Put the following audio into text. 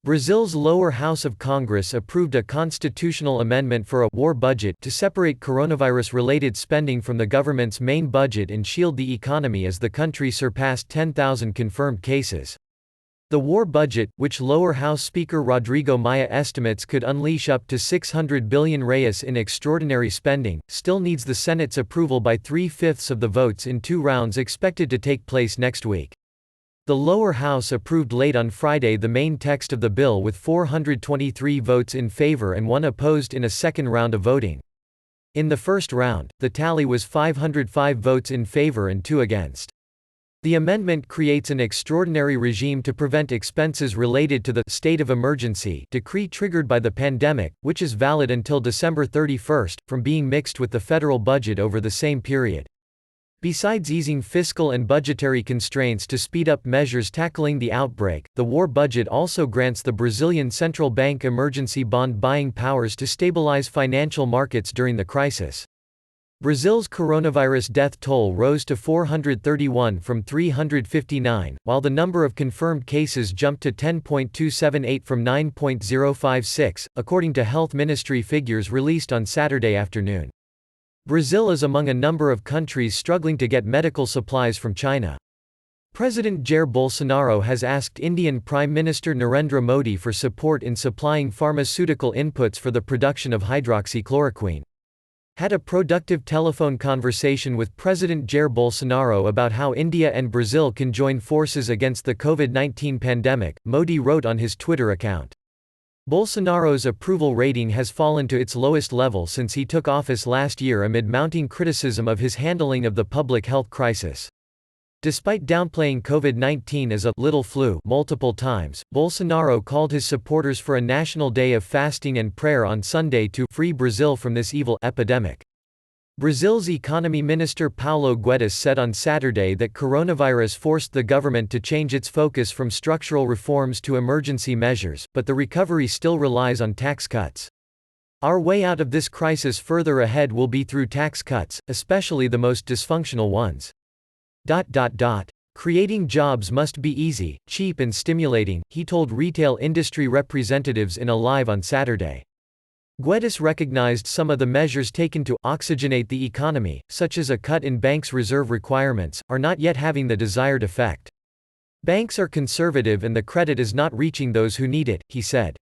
Brazil's lower house of Congress approved a constitutional amendment for a war budget to separate coronavirus-related spending from the government's main budget and shield the economy as the country surpassed 10,000 confirmed cases. The war budget, which lower house Speaker Rodrigo Maia estimates could unleash up to 600 billion reais in extraordinary spending, still needs the Senate's approval by 3/5 of the votes in 2 rounds expected to take place next week. The lower house approved late on Friday the main text of the bill with 423 votes in favor and 1 opposed in a second round of voting. In the first round, the tally was 505 votes in favor and 2 against. The amendment creates an extraordinary regime to prevent expenses related to the state of emergency decree triggered by the pandemic, which is valid until December 31, from being mixed with the federal budget over the same period. Besides easing fiscal and budgetary constraints to speed up measures tackling the outbreak, the war budget also grants the Brazilian central bank emergency bond buying powers to stabilize financial markets during the crisis. Brazil's coronavirus death toll rose to 431 from 359, while the number of confirmed cases jumped to 10.278 from 9.056, according to Health Ministry figures released on Saturday afternoon. Brazil is among a number of countries struggling to get medical supplies from China. President Jair Bolsonaro has asked Indian Prime Minister Narendra Modi for support in supplying pharmaceutical inputs for the production of hydroxychloroquine. Had a productive telephone conversation with President Jair Bolsonaro about how India and Brazil can join forces against the COVID-19 pandemic, Modi wrote on his Twitter account. Bolsonaro's approval rating has fallen to its lowest level since he took office last year amid mounting criticism of his handling of the public health crisis. Despite downplaying COVID-19 as a little flu multiple times, Bolsonaro called his supporters for a national day of fasting and prayer on Sunday to free Brazil from this evil epidemic. Brazil's economy minister Paulo Guedes said on Saturday that coronavirus forced the government to change its focus from structural reforms to emergency measures, but the recovery still relies on tax cuts. Our way out of this crisis further ahead will be through tax cuts, especially the most dysfunctional ones. Creating jobs must be easy, cheap and stimulating, he told retail industry representatives in a live on Saturday. Guedes recognized some of the measures taken to oxygenate the economy, such as a cut in banks' reserve requirements, are not yet having the desired effect. Banks are conservative and the credit is not reaching those who need it, he said.